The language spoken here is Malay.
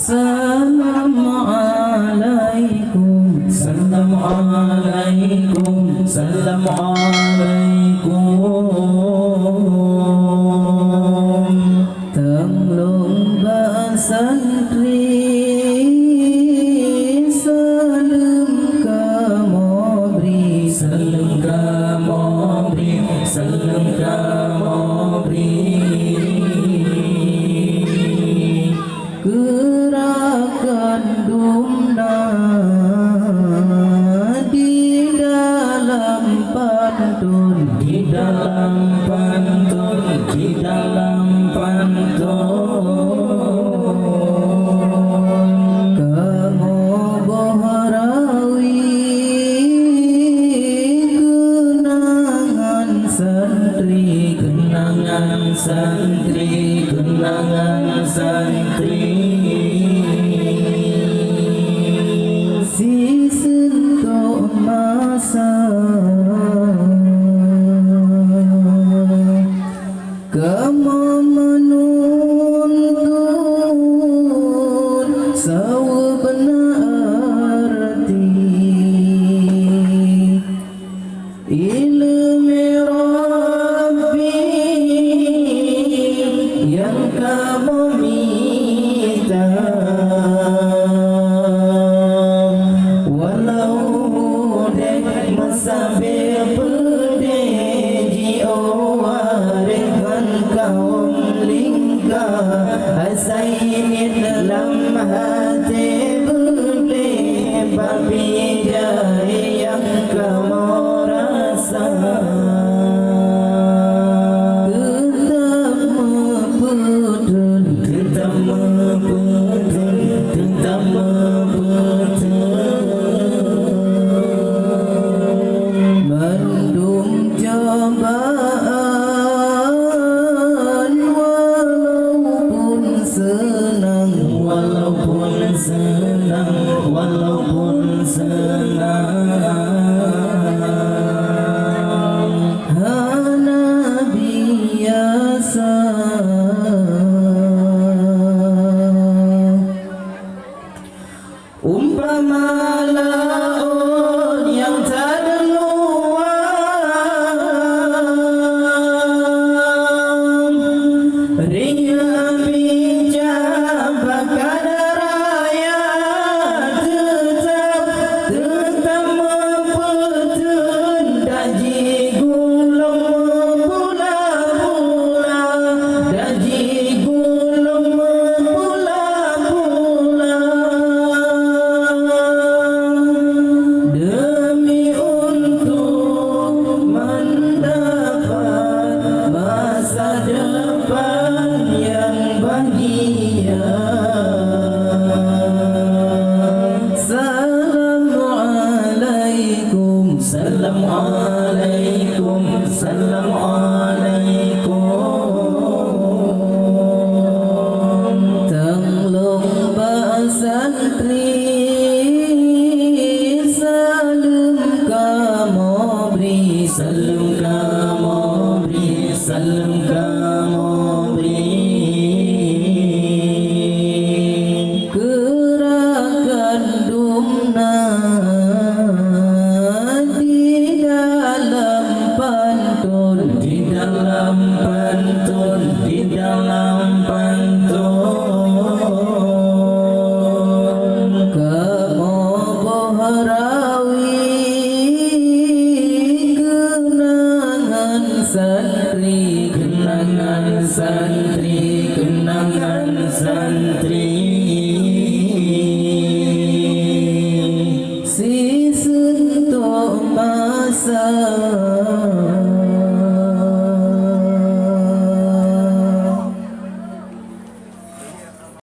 Assalamualaikum, Assalamualaikum, Assalamualaikum. Tenglong ba santri salam ka mobri, salam ka mobri, salam ka mobri. Gerakan dumna di dalam pantun, di dalam pantun, di dalam pantun. Kamu bohrawi kenangan santri, kenangan santri, kenangan santri. Si sentuh masa kamu menuntun sebenar arti ilmu Rabbi yang kamu minta. Sambil berdeji owarekan kaum lingka asainit dalam hati boleh babi jahil yang kamu rasa. Tetap memputun, tetap memputun, tetap memputun. Mendung cobaan walaupun senang, walaupun senang, walaupun senang. Hana biasa umpama laut yang tak Assalamualaikum, Assalamualaikum. Tenglong ba santri salam ka mobri, salam ka mobri, salam ka mobri. Gerakan dumna di dalam pantun, di dalam pantun, di dalam pantun. Kamu bohrawi kenangan santri, kenangan santri, kenangan santri. Si sentuh masa